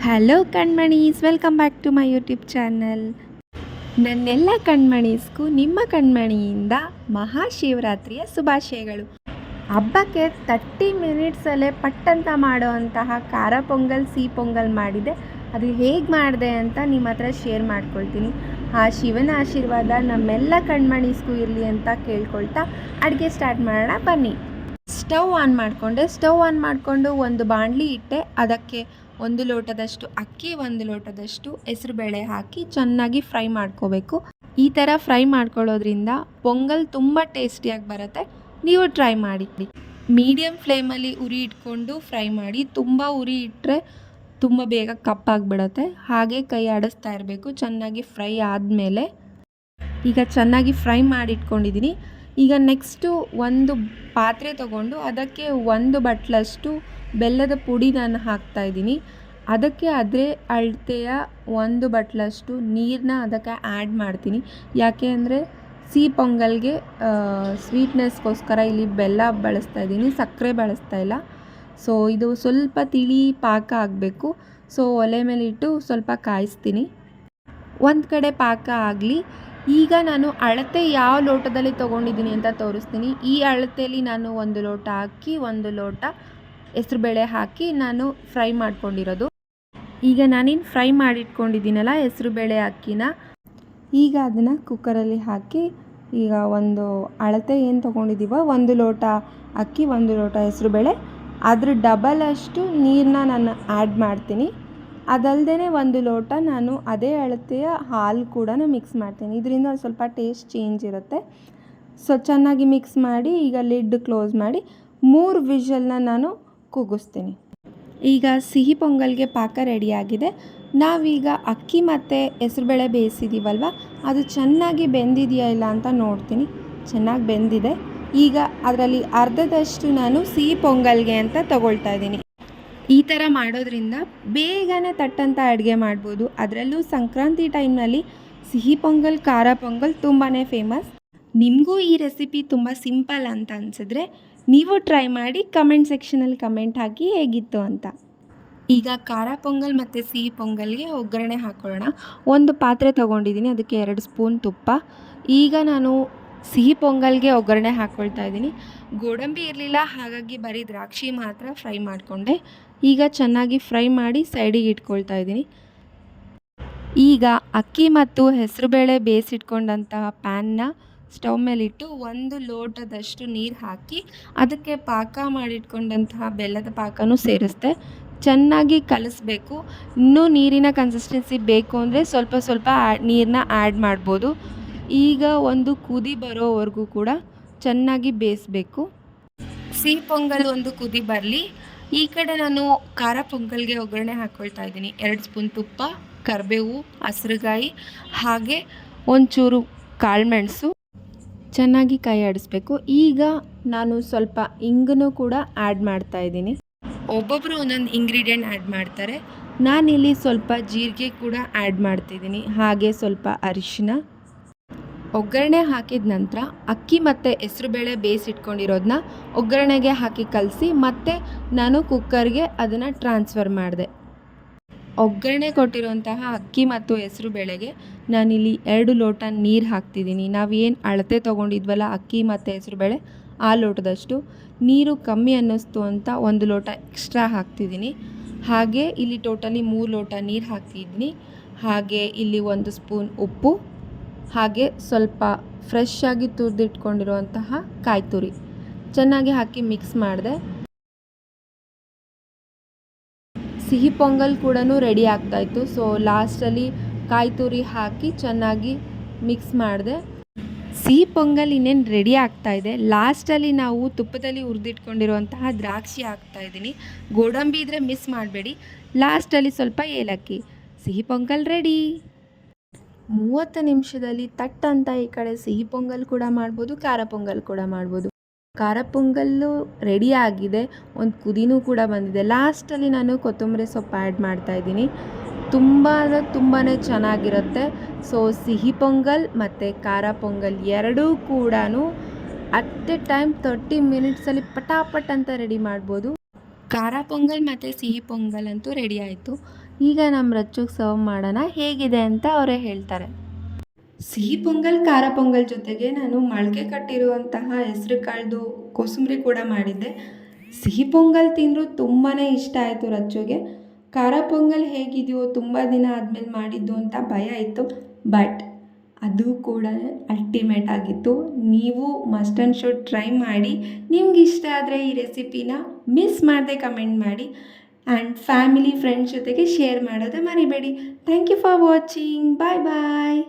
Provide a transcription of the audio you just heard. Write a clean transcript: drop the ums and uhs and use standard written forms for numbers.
Hello ಕಣ್ಮಣೀಸ್, welcome back to my YouTube channel. ನನ್ನೆಲ್ಲ ಕಣ್ಮಣೀಸ್ಗೂ ನಿಮ್ಮ ಕಣ್ಮಣಿಯಿಂದ ಮಹಾಶಿವರಾತ್ರಿಯ ಶುಭಾಶಯಗಳು. ಹಬ್ಬಕ್ಕೆ 30 ಮಿನಿಟ್ಸಲ್ಲೇ ಪಟ್ಟಂತ ಮಾಡೋವಂತಹ ಖಾರ ಪೊಂಗಲ್, ಸಿಹಿ ಪೊಂಗಲ್ ಮಾಡಿದೆ. ಅದು ಹೇಗೆ ಮಾಡಿದೆ ಅಂತ ನಿಮ್ಮ ಹತ್ರ ಶೇರ್ ಮಾಡ್ಕೊಳ್ತೀನಿ. ಆ ಶಿವನ ಆಶೀರ್ವಾದ ನಮ್ಮೆಲ್ಲ ಕಣ್ಮಣೀಸ್ಗೂ ಇರಲಿ ಅಂತ ಕೇಳ್ಕೊಳ್ತಾ ಅಡುಗೆ ಸ್ಟಾರ್ಟ್ ಮಾಡೋಣ ಬನ್ನಿ. ಸ್ಟವ್ ಆನ್ ಮಾಡಿಕೊಂಡು ಒಂದು ಬಾಣಲಿ ಇಟ್ಟೆ. ಅದಕ್ಕೆ 1 ಲೋಟದಷ್ಟು ಅಕ್ಕಿ, 1 ಲೋಟದಷ್ಟು ಹೆಸರುಬೇಳೆ ಹಾಕಿ ಚೆನ್ನಾಗಿ ಫ್ರೈ ಮಾಡ್ಕೋಬೇಕು. ಈ ಥರ ಫ್ರೈ ಮಾಡ್ಕೊಳ್ಳೋದ್ರಿಂದ ಪೊಂಗಲ್ ತುಂಬ ಟೇಸ್ಟಿಯಾಗಿ ಬರುತ್ತೆ. ನೀವು ಟ್ರೈ ಮಾಡಿ. ಮೀಡಿಯಮ್ ಫ್ಲೇಮಲ್ಲಿ ಉರಿ ಇಟ್ಕೊಂಡು ಫ್ರೈ ಮಾಡಿ. ತುಂಬ ಉರಿ ಇಟ್ಟರೆ ತುಂಬ ಬೇಗ ಕಪ್ಪಾಗಿಬಿಡುತ್ತೆ. ಹಾಗೆ ಕೈ ಆಡಿಸ್ತಾ ಇರಬೇಕು. ಚೆನ್ನಾಗಿ ಫ್ರೈ ಆದಮೇಲೆ ಈಗ ಚೆನ್ನಾಗಿ ಫ್ರೈ ಮಾಡಿಟ್ಕೊಂಡಿದ್ದೀನಿ. ಈಗ ನೆಕ್ಸ್ಟು ಒಂದು ಪಾತ್ರೆ ತೊಗೊಂಡು ಅದಕ್ಕೆ 1 ಬಟ್ಲಷ್ಟು ಬೆಲ್ಲದ ಪುಡಿ ನಾನು ಹಾಕ್ತಾಯಿದ್ದೀನಿ. ಅದಕ್ಕೆ ಅದೇ ಅಳತೆಯ 1 ಬಟ್ಲಷ್ಟು ನೀರನ್ನ ಅದಕ್ಕೆ ಆ್ಯಡ್ ಮಾಡ್ತೀನಿ. ಯಾಕೆ ಅಂದರೆ ಸಿಹಿ ಪೊಂಗಲ್ಗೆ ಸ್ವೀಟ್ನೆಸ್ಗೋಸ್ಕರ ಇಲ್ಲಿ ಬೆಲ್ಲ ಬಳಸ್ತಾ ಇದ್ದೀನಿ, ಸಕ್ಕರೆ ಬಳಸ್ತಾ ಇಲ್ಲ. ಸೊ ಇದು ಸ್ವಲ್ಪ ತಿಳಿ ಪಾಕ ಆಗಬೇಕು. ಸೊ ಒಲೆ ಮೇಲೆ ಇಟ್ಟು ಸ್ವಲ್ಪ ಕಾಯಿಸ್ತೀನಿ. ಒಂದು ಕಡೆ ಪಾಕ ಆಗಲಿ. ಈಗ ನಾನು ಅಳತೆ ಯಾವ ಲೋಟದಲ್ಲಿ ತೊಗೊಂಡಿದ್ದೀನಿ ಅಂತ ತೋರಿಸ್ತೀನಿ. ಈ ಅಳತೆಯಲ್ಲಿ ನಾನು 1 ಲೋಟ ಅಕ್ಕಿ, 1 ಲೋಟ ಹೆಸರುಬೇಳೆ ಹಾಕಿ ನಾನು ಫ್ರೈ ಮಾಡ್ಕೊಂಡಿರೋದು. ಈಗ ನಾನೇನು ಫ್ರೈ ಮಾಡಿಟ್ಕೊಂಡಿದ್ದೀನಲ್ಲ ಹೆಸರುಬೇಳೆ ಅಕ್ಕಿನ, ಈಗ ಅದನ್ನು ಕುಕ್ಕರಲ್ಲಿ ಹಾಕಿ ಈಗ ಒಂದು ಅಳತೆ ಏನು ತೊಗೊಂಡಿದ್ದೀವೋ 1 ಲೋಟ ಅಕ್ಕಿ, 1 ಲೋಟ ಹೆಸರುಬೇಳೆ, ಅದ್ರ ಡಬಲ್ ಅಷ್ಟು ನೀರನ್ನ ನಾನು ಆ್ಯಡ್ ಮಾಡ್ತೀನಿ. ಅದಲ್ಲದೆ 1 ಲೋಟ ನಾನು ಅದೇ ಅಳತೆಯ ಹಾಲು ಕೂಡ ಮಿಕ್ಸ್ ಮಾಡ್ತೀನಿ. ಇದರಿಂದ ಒಂದು ಸ್ವಲ್ಪ ಟೇಸ್ಟ್ ಚೇಂಜ್ ಇರುತ್ತೆ. ಸೊ ಚೆನ್ನಾಗಿ ಮಿಕ್ಸ್ ಮಾಡಿ ಈಗ ಲಿಡ್ ಕ್ಲೋಸ್ ಮಾಡಿ 3 ವಿಷಲ್ನ ನಾನು ಕೂಗಿಸ್ತೀನಿ. ಈಗ ಸಿಹಿ ಪೊಂಗಲ್ಗೆ ಪಾಕ ರೆಡಿಯಾಗಿದೆ. ನಾವೀಗ ಅಕ್ಕಿ ಮತ್ತು ಹೆಸರುಬೇಳೆ ಬೇಯಿಸಿದ್ದೀವಲ್ವ, ಅದು ಚೆನ್ನಾಗಿ ಬೆಂದಿದೆಯಾ ಇಲ್ಲ ಅಂತ ನೋಡ್ತೀನಿ. ಚೆನ್ನಾಗಿ ಬೆಂದಿದೆ. ಈಗ ಅದರಲ್ಲಿ ಅರ್ಧದಷ್ಟು ನಾನು ಸಿಹಿ ಪೊಂಗಲ್ಗೆ ಅಂತ ತಗೊಳ್ತಾ ಇದ್ದೀನಿ. ಈ ಥರ ಮಾಡೋದ್ರಿಂದ ಬೇಗನೆ ತಟ್ಟಂತ ಅಡುಗೆ ಮಾಡ್ಬೋದು. ಅದರಲ್ಲೂ ಸಂಕ್ರಾಂತಿ ಟೈಮ್ನಲ್ಲಿ ಸಿಹಿ ಪೊಂಗಲ್, ಖಾರ ಪೊಂಗಲ್ ತುಂಬಾ ಫೇಮಸ್. ನಿಮಗೂ ಈ ರೆಸಿಪಿ ತುಂಬ ಸಿಂಪಲ್ ಅಂತ ಅನಿಸಿದ್ರೆ ನೀವು ಟ್ರೈ ಮಾಡಿ ಕಮೆಂಟ್ ಸೆಕ್ಷನಲ್ಲಿ ಕಮೆಂಟ್ ಹಾಕಿ ಹೇಗಿತ್ತು ಅಂತ. ಈಗ ಖಾರ ಪೊಂಗಲ್ ಮತ್ತು ಸಿಹಿ ಪೊಂಗಲ್ಗೆ ಒಗ್ಗರಣೆ ಹಾಕೊಳ್ಳೋಣ. ಒಂದು ಪಾತ್ರೆ ತೊಗೊಂಡಿದ್ದೀನಿ, ಅದಕ್ಕೆ 2 ಸ್ಪೂನ್ ತುಪ್ಪ. ಈಗ ನಾನು ಸಿಹಿ ಪೊಂಗಲ್ಗೆ ಒಗ್ಗರಣೆ ಹಾಕ್ಕೊಳ್ತಾ ಇದ್ದೀನಿ. ಗೋಡಂಬಿ ಇರಲಿಲ್ಲ, ಹಾಗಾಗಿ ಬರೀ ದ್ರಾಕ್ಷಿ ಮಾತ್ರ ಫ್ರೈ ಮಾಡಿಕೊಂಡೆ. ಈಗ ಚೆನ್ನಾಗಿ ಫ್ರೈ ಮಾಡಿ ಸೈಡಿಗೆ ಇಟ್ಕೊಳ್ತಾ ಇದ್ದೀನಿ. ಈಗ ಅಕ್ಕಿ ಮತ್ತು ಹೆಸರುಬೇಳೆ ಬೇಯಿಸಿಟ್ಕೊಂಡಂತಹ ಪ್ಯಾನ್ನ ಸ್ಟವ್ ಮೇಲಿಟ್ಟು 1 ಲೋಟದಷ್ಟು ನೀರು ಹಾಕಿ ಅದಕ್ಕೆ ಪಾಕ ಮಾಡಿಟ್ಕೊಂಡಂತಹ ಬೆಲ್ಲದ ಪಾಕನೂ ಸೇರಿಸ್ದೆ. ಚೆನ್ನಾಗಿ ಕಲಿಸ್ಬೇಕು. ಇನ್ನೂ ನೀರಿನ ಕನ್ಸಿಸ್ಟೆನ್ಸಿ ಬೇಕು ಅಂದರೆ ಸ್ವಲ್ಪ ನೀರನ್ನ ಆ್ಯಡ್ ಮಾಡ್ಬೋದು. ಈಗ ಒಂದು ಕುದಿ ಬರೋವರೆಗೂ ಕೂಡ ಚೆನ್ನಾಗಿ ಬೇಯಿಸಬೇಕು. ಸಿಹಿ ಪೊಂಗಲ್ ಒಂದು ಕುದಿ ಬರಲಿ. ಈ ಕಡೆ ನಾನು ಖಾರ ಪೊಂಗಲ್ಗೆ ಒಗ್ಗರಣೆ ಹಾಕ್ಕೊಳ್ತಾ ಇದ್ದೀನಿ. 2 ಸ್ಪೂನ್ ತುಪ್ಪ, ಕರಿಬೇವು, ಹಸಿರುಗಾಯಿ, ಹಾಗೆ ಒಂಚೂರು ಕಾಳುಮೆಣಸು. ಚೆನ್ನಾಗಿ ಕೈ ಆಡಿಸ್ಬೇಕು. ಈಗ ನಾನು ಸ್ವಲ್ಪ ಇಂಗನ್ನು ಕೂಡ ಆ್ಯಡ್ ಮಾಡ್ತಾ ಇದ್ದೀನಿ. ಒಬ್ಬೊಬ್ಬರು ಒಂದೊಂದು ಇಂಗ್ರೀಡಿಯೆಂಟ್ ಆ್ಯಡ್ ಮಾಡ್ತಾರೆ. ನಾನಿಲ್ಲಿ ಸ್ವಲ್ಪ ಜೀರಿಗೆ ಕೂಡ ಆ್ಯಡ್ ಮಾಡ್ತಿದ್ದೀನಿ, ಹಾಗೆ ಸ್ವಲ್ಪ ಅರಿಶಿನ. ಒಗ್ಗರಣೆ ಹಾಕಿದ ನಂತರ ಅಕ್ಕಿ ಮತ್ತು ಹೆಸರುಬೇಳೆ ಬೇಯಿಸಿಟ್ಕೊಂಡಿರೋದನ್ನ ಒಗ್ಗರಣೆಗೆ ಹಾಕಿ ಕಲಸಿ ಮತ್ತೆ ನಾನು ಕುಕ್ಕರ್ಗೆ ಅದನ್ನು ಟ್ರಾನ್ಸ್ಫರ್ ಮಾಡಿದೆ. ಒಗ್ಗರಣೆ ಕೊಟ್ಟಿರುವಂತಹ ಅಕ್ಕಿ ಮತ್ತು ಹೆಸರುಬೇಳೆಗೆ ನಾನಿಲ್ಲಿ 2 ಲೋಟ ನೀರು ಹಾಕ್ತಿದ್ದೀನಿ. ನಾವೇನು ಅಳತೆ ತೊಗೊಂಡಿದ್ವಲ್ಲ ಅಕ್ಕಿ ಮತ್ತು ಹೆಸರುಬೇಳೆ, ಆ ಲೋಟದಷ್ಟು. ನೀರು ಕಮ್ಮಿ ಅನ್ನಿಸ್ತು ಅಂತ 1 ಲೋಟ ಎಕ್ಸ್ಟ್ರಾ ಹಾಕ್ತಿದ್ದೀನಿ. ಹಾಗೆ ಇಲ್ಲಿ ಟೋಟಲಿ 3 ಲೋಟ ನೀರು ಹಾಕ್ತಿದ್ದೀನಿ. ಹಾಗೆ ಇಲ್ಲಿ 1 ಸ್ಪೂನ್ ಉಪ್ಪು, ಹಾಗೆ ಸ್ವಲ್ಪ ಫ್ರೆಶ್ ಆಗಿ ತುರಿದಿಟ್ಕೊಂಡಿರುವಂತಹ ಕಾಯಿ ತುರಿ ಚೆನ್ನಾಗಿ ಹಾಕಿ ಮಿಕ್ಸ್ ಮಾಡಿದೆ. ಸಿಹಿ ಪೊಂಗಲ್ ಕೂಡ ರೆಡಿ ಆಗ್ತಾಯಿತ್ತು. ಸೊ ಲಾಸ್ಟಲ್ಲಿ ಕಾಯಿ ತುರಿ ಹಾಕಿ ಚೆನ್ನಾಗಿ ಮಿಕ್ಸ್ ಮಾಡಿದೆ. ಸಿಹಿ ಪೊಂಗಲ್ ಇನ್ನೇನು ರೆಡಿ ಆಗ್ತಾಯಿದೆ. ಲಾಸ್ಟಲ್ಲಿ ನಾವು ತುಪ್ಪದಲ್ಲಿ ಹುರಿದಿಟ್ಕೊಂಡಿರುವಂತಹ ದ್ರಾಕ್ಷಿ ಹಾಕ್ತಾಯಿದ್ದೀನಿ. ಗೋಡಂಬಿ ಇದ್ದರೆ ಮಿಸ್ ಮಾಡಬೇಡಿ. ಲಾಸ್ಟಲ್ಲಿ ಸ್ವಲ್ಪ ಏಲಕ್ಕಿ. ಸಿಹಿ ಪೊಂಗಲ್ ರೆಡಿ. 30 ನಿಮಿಷದಲ್ಲಿ ತಟ್ಟಂತ ಈ ಕಡೆ ಸಿಹಿ ಪೊಂಗಲ್ ಕೂಡ ಮಾಡ್ಬೋದು, ಖಾರ ಪೊಂಗಲ್ ಕೂಡ ಮಾಡ್ಬೋದು. ಖಾರ ಪೊಂಗಲ್ಲು ರೆಡಿ ಆಗಿದೆ, ಒಂದು ಕುದಿನೂ ಕೂಡ ಬಂದಿದೆ. ಲಾಸ್ಟಲ್ಲಿ ನಾನು ಕೊತ್ತಂಬರಿ ಸೊಪ್ಪು ಆ್ಯಡ್ ಮಾಡ್ತಾಯಿದ್ದೀನಿ. ತುಂಬಾ ಚೆನ್ನಾಗಿರುತ್ತೆ. ಸೊ ಸಿಹಿ ಪೊಂಗಲ್ ಮತ್ತು ಖಾರ ಪೊಂಗಲ್ ಎರಡೂ ಕೂಡ ಅಟ್ ಎ ಟೈಮ್ 30 ಮಿನಿಟ್ಸಲ್ಲಿ ಪಟಾಪಟ್ ಅಂತ ರೆಡಿ ಮಾಡ್ಬೋದು. ಖಾರ ಪೊಂಗಲ್ ಮತ್ತು ಸಿಹಿ ಪೊಂಗಲ್ ಅಂತೂ ರೆಡಿ ಆಯಿತು. ಈಗ ನಮ್ಮ ರಚ್ಚುಗೆ ಸರ್ವ್ ಮಾಡೋಣ, ಹೇಗಿದೆ ಅಂತ ಅವರೇ ಹೇಳ್ತಾರೆ. ಸಿಹಿ ಪೊಂಗಲ್, ಖಾರ ಪೊಂಗಲ್ ಜೊತೆಗೆ ನಾನು ಮೊಳಕೆ ಕಟ್ಟಿರುವಂತಹ ಹೆಸರು ಕಾಳ್ದು ಕೋಸಂಬರಿ ಕೂಡ ಮಾಡಿದ್ದೆ. ಸಿಹಿ ಪೊಂಗಲ್ ತಿಂದರೂ ತುಂಬಾ ಇಷ್ಟ ಆಯಿತು ರಚ್ಚುಗೆ. ಖಾರ ಪೊಂಗಲ್ ಹೇಗಿದೆಯೋ ತುಂಬ ದಿನ ಆದಮೇಲೆ ಮಾಡಿದ್ದು ಅಂತ ಭಯ ಇತ್ತು, ಬಟ್ ಅದು ಕೂಡ ಅಲ್ಟಿಮೇಟ್ ಆಗಿತ್ತು. ನೀವು ಮಸ್ಟ್ ಆ್ಯಂಡ್ ಶುಡ್ ಟ್ರೈ ಮಾಡಿ. ನಿಮ್ಗೆ ಇಷ್ಟ ಆದರೆ ಈ ರೆಸಿಪಿನ ಮಿಸ್ ಮಾಡದೆ ಕಮೆಂಟ್ ಮಾಡಿ ಆ್ಯಂಡ್ ಫ್ಯಾಮಿಲಿ ಫ್ರೆಂಡ್ಸ್ ಜೊತೆಗೆ ಶೇರ್ ಮಾಡೋದು ಮರಿಬೇಡಿ. Thank you for watching. Bye bye.